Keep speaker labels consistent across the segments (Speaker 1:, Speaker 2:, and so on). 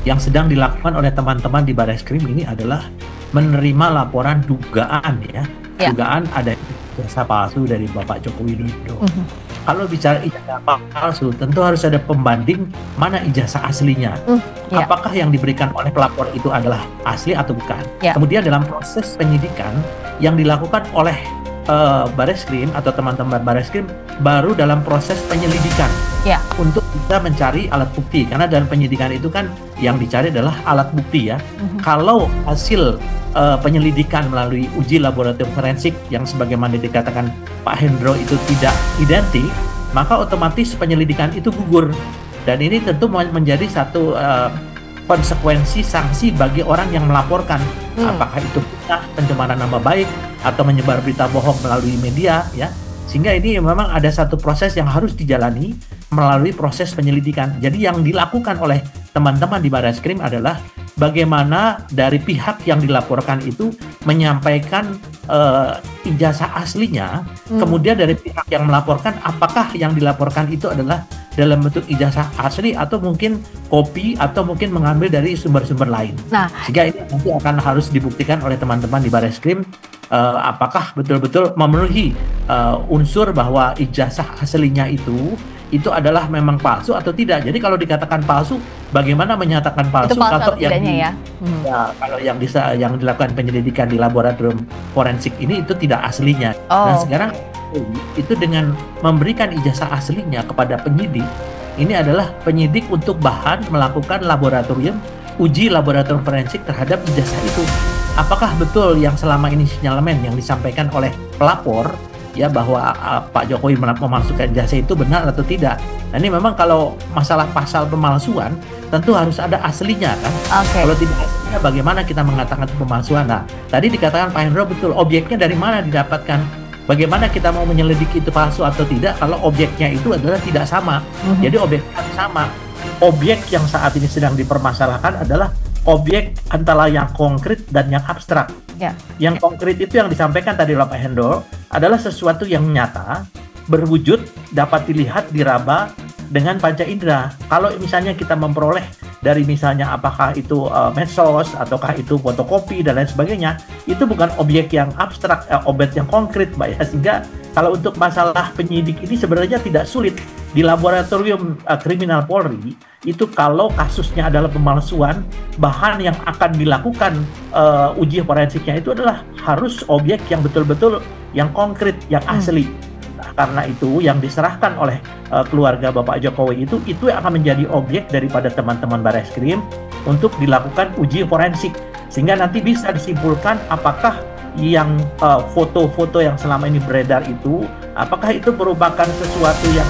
Speaker 1: yang sedang dilakukan oleh teman-teman di Bareskrim ini adalah menerima laporan dugaan ya,
Speaker 2: Ya.
Speaker 1: dugaan ada ijazah palsu dari Bapak Joko Widodo. Kalau bicara ijazah palsu, tentu harus ada pembanding mana ijazah aslinya.
Speaker 2: Ya.
Speaker 1: Apakah yang diberikan oleh pelapor itu adalah asli atau bukan?
Speaker 2: Ya.
Speaker 1: Kemudian dalam proses penyidikan yang dilakukan oleh Bareskrim atau teman-teman Bareskrim baru dalam proses penyelidikan
Speaker 2: Ya.
Speaker 1: untuk bisa mencari alat bukti, karena dalam penyidikan itu kan yang dicari adalah alat bukti ya. Kalau hasil penyelidikan melalui uji laboratorium forensik yang sebagaimana dikatakan Pak Hendro itu tidak identik, maka otomatis penyelidikan itu gugur, dan ini tentu menjadi satu konsekuensi sanksi bagi orang yang melaporkan, apakah itu fitnah, pencemaran nama baik, atau menyebar berita bohong melalui media ya. Sehingga ini memang ada satu proses yang harus dijalani melalui proses penyelidikan. Jadi yang dilakukan oleh teman-teman di Bareskrim adalah bagaimana dari pihak yang dilaporkan itu menyampaikan ijazah aslinya, kemudian dari pihak yang melaporkan apakah yang dilaporkan itu adalah dalam bentuk ijazah asli atau mungkin kopi atau mungkin mengambil dari sumber-sumber lain.
Speaker 2: Nah,
Speaker 1: sehingga ini nanti akan harus dibuktikan oleh teman-teman di Bareskrim apakah betul-betul memenuhi unsur bahwa ijazah aslinya itu adalah memang palsu atau tidak. Jadi kalau dikatakan palsu, bagaimana menyatakan palsu?
Speaker 2: Itu palsu
Speaker 1: Kalau
Speaker 2: atau tidaknya ya?
Speaker 1: Kalau yang dilakukan penyelidikan di laboratorium forensik ini itu tidak aslinya. Nah sekarang itu dengan memberikan ijazah aslinya kepada penyidik, ini adalah penyidik untuk bahan melakukan uji laboratorium forensik terhadap ijazah itu. Apakah betul yang selama ini sinyalemen yang disampaikan oleh pelapor ya bahwa Pak Jokowi memalsukan ijazah itu benar atau tidak? Nah, ini memang kalau masalah pasal pemalsuan tentu harus ada aslinya kan. Kalau tidak aslinya bagaimana kita mengatakan itu pemalsuan? Nah, tadi dikatakan Pak Hendro betul, objeknya dari mana didapatkan? Bagaimana kita mau menyelidiki itu palsu atau tidak kalau objeknya itu adalah tidak sama? Jadi objeknya harus sama. Objek yang saat ini sedang dipermasalahkan adalah objek antara yang konkret dan yang abstrak. Yang konkret itu yang disampaikan tadi oleh Pak Hendro adalah sesuatu yang nyata, berwujud, dapat dilihat, diraba dengan panca indera. Kalau misalnya kita memperoleh dari misalnya apakah itu medsos ataukah itu fotokopi dan lain sebagainya, itu bukan objek yang abstrak, objek yang konkret, Mbak ya. Sehingga kalau untuk masalah penyidik ini sebenarnya tidak sulit. Di laboratorium kriminal Polri itu kalau kasusnya adalah pemalsuan, bahan yang akan dilakukan uji forensiknya itu adalah harus objek yang betul-betul yang konkret, yang asli. Nah, karena itu yang diserahkan oleh keluarga Bapak Jokowi itu yang akan menjadi objek daripada teman-teman Bareskrim untuk dilakukan uji forensik, sehingga nanti bisa disimpulkan apakah yang foto-foto yang selama ini beredar itu apakah itu merupakan sesuatu yang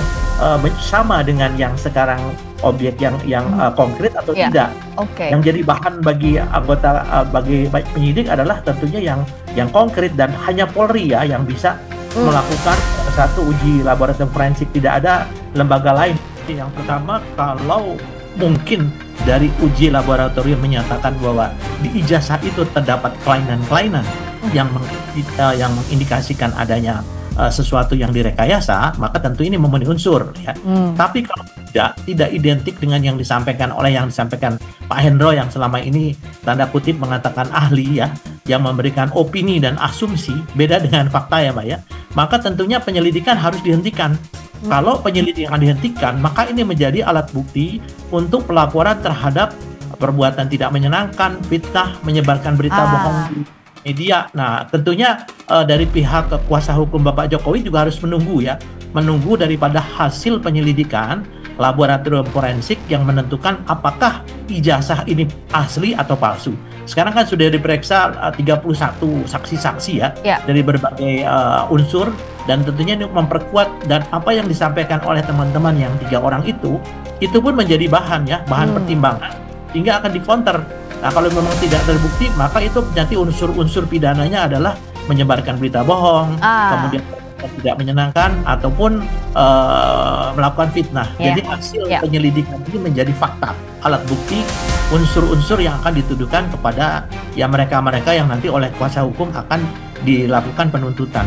Speaker 1: sama dengan yang sekarang objek yang konkret atau tidak. Yang jadi bahan bagi anggota bagi penyidik adalah tentunya yang konkret, dan hanya Polri ya yang bisa melakukan satu uji laboratorium forensik, tidak ada lembaga lain. Yang pertama, kalau mungkin dari uji laboratorium menyatakan bahwa di ijazah itu terdapat kelainan-kelainan yang mengindikasikan adanya sesuatu yang direkayasa, maka tentu ini memenuhi unsur ya. Tapi kalau tidak identik dengan yang disampaikan Pak Hendro yang selama ini tanda kutip mengatakan ahli ya, yang memberikan opini dan asumsi beda dengan fakta ya Mbak ya, maka tentunya penyelidikan harus dihentikan. Kalau penyelidikan dihentikan, maka ini menjadi alat bukti untuk pelaporan terhadap perbuatan tidak menyenangkan, fitnah, menyebarkan berita bohong di media. Nah, tentunya dari pihak kuasa hukum Bapak Jokowi juga harus menunggu daripada hasil penyelidikan laboratorium forensik yang menentukan apakah ijazah ini asli atau palsu. Sekarang kan sudah diperiksa 31 saksi-saksi ya dari berbagai unsur, dan tentunya ini memperkuat, dan apa yang disampaikan oleh teman-teman yang 3 orang itu pun menjadi bahan pertimbangan hingga akan dikonter. Nah, kalau memang tidak terbukti, maka itu nanti unsur-unsur pidananya adalah menyebarkan berita bohong, kemudian tidak menyenangkan, ataupun melakukan fitnah. Jadi hasil penyelidikan ini menjadi fakta, alat bukti, unsur-unsur yang akan dituduhkan kepada mereka-mereka yang nanti oleh kuasa hukum akan dilakukan penuntutan.